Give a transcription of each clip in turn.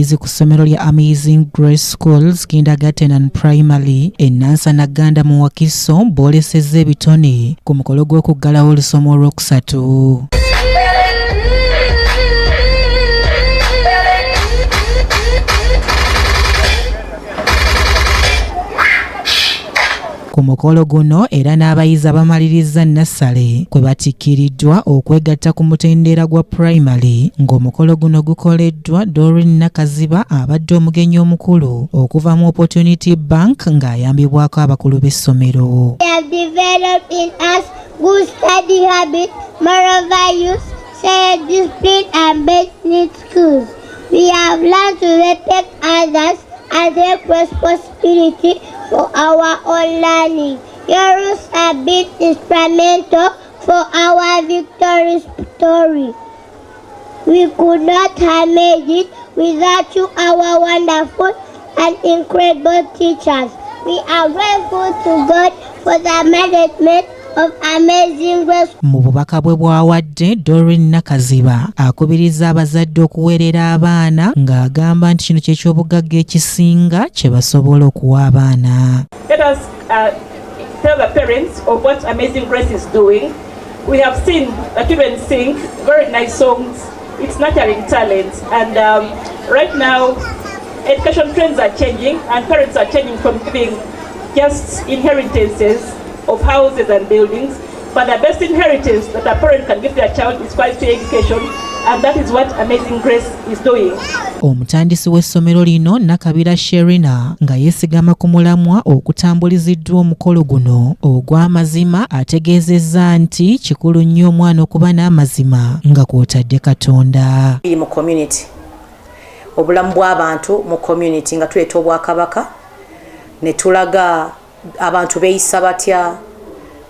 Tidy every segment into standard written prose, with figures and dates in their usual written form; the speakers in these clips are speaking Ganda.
abayizi ku ssomero lya Amazing Grace Schools Kindergarten and Primary Enansa Naganda mu Wakiso boolesezza ebitone ku mukolo gw'okuggalawo olusomo olwokusatu. Ku mukolo guno era n'abayizi abamaliriza nassale kwe batikkiriddwa okwegatta ku mutendera gwa primary ng'omukolo guno gukoleddwa Doreen Nakaziba abadde omugenyi omukulu okuva mu Opportunity Bank ng'ayambibwako abakulu b'essomero. We have developed in us good study habits, moral values, self-discipline and basic skills. We have learned to respect others and take responsibility for our own learning. Your rules have been instrumental for our victory story. We could not have made it without you, our wonderful and incredible teachers. We are grateful to God for the management of Amazing Grace. Mu bubaka bwe bw'awadde Doreen Nakaziba akubiriza abazadde okuweerera abaana ng'agamba nti kino ky'ekyobugagga ekisinga kye basobola okuwa abaana. Let us tell the parents of what Amazing Grace is doing. We have seen the children sing very nice songs. It's nurturing talent, and right now education trends are changing and parents are changing from giving just inheritances of houses and buildings, but the best inheritance that a parent can give their child is quality education, and that is what Amazing Grace is doing. Omutandisi w'essomero lino Nakabira Sherina nga yeesigama ku mulamwa okutambuliziddwa omukolo guno ogw'amazima ategeezezza nti kikulu nnyo omwana okuba n'amazima nga kw'otadde Katonda. Mu community obulamu bw'abantu mu community nga tuleeta obwakabaka ne tulaga abantu beeyisa batya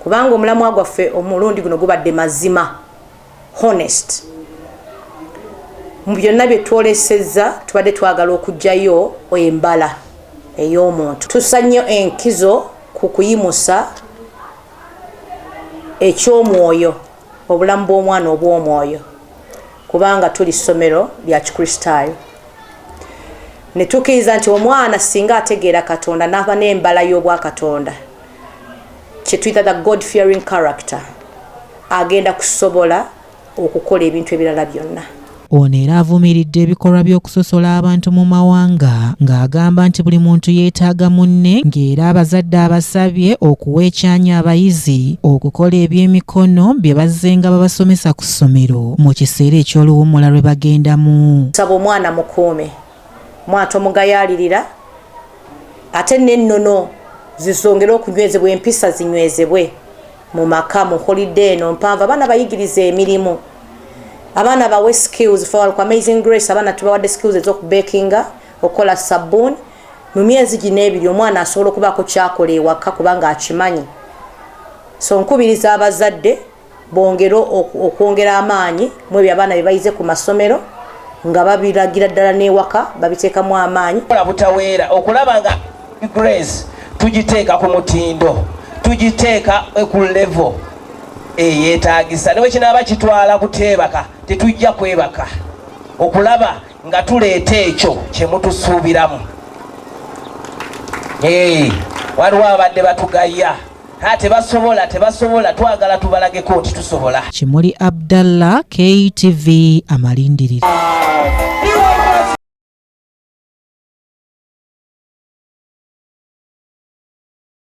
kubanga omulamwa gwaffe omulundi guno gubadde mazima, honest. Mu byonna bye twolesezza tubadde twagala okuggyayo embala ey'omuntu. Tussa nnyo enkizo ku kuyimusa eky'omwoyo, obulamu bw'omwana obw'omwoyo, kubanga tuli ssomero lya Kikristaayo. Ne tukkiriza nti omwana singa ategeera Katonda n'aba n'embala y'obwakatonda, kye tuyita the God fearing character, agenda kusobola okukola ebintu ebirala byonna. Ono era avumiridde ebikolwa by'okusosola abantu mu mawanga ng'agamba nti buli muntu yeetaaga munne, ng'era abazadde abasabye okuweekyanya abayizi okukola ebyemikono bye bazzenga babasomesa ku ssomero mu kiseera eky'oluwummula lwe bagendamu. Saba omwana mukuume, mwana tomugayaalirira, ate n'ennono zisongere okunywezebwa, empisa zinywezebwe mu maka mu holiday eno mpanvu. Abaana bayigiriza emirimu, abaana bawe skills. For Amazing Grace abaana tubawadde skills ez'okubekinga, okola sabuni. Mu myezi gino ebiri omwana asobola okubaako kyakola ewaka kubanga akimanyi. So nkubiriza abazadde bongere okwongera amaanyi mu ebyo abaana bye bayize ku masomero nga babiragira ddala n'ewaka babiteekamu amaanyi. Butaweera okulaba nga Grace tugiteeka ku mutindo, tugiteeka ku level eyeetaagisa. Newe kinaaba kitwala kuteebaka tetujja kwebaka, okulaba nga tuleeta ekyo kye mutusuubiramu. Waliwo abadde batugaya tebasobola twagala tubalageko nti tusobola. Kimuli Abdallah, KTV Amalindirizi.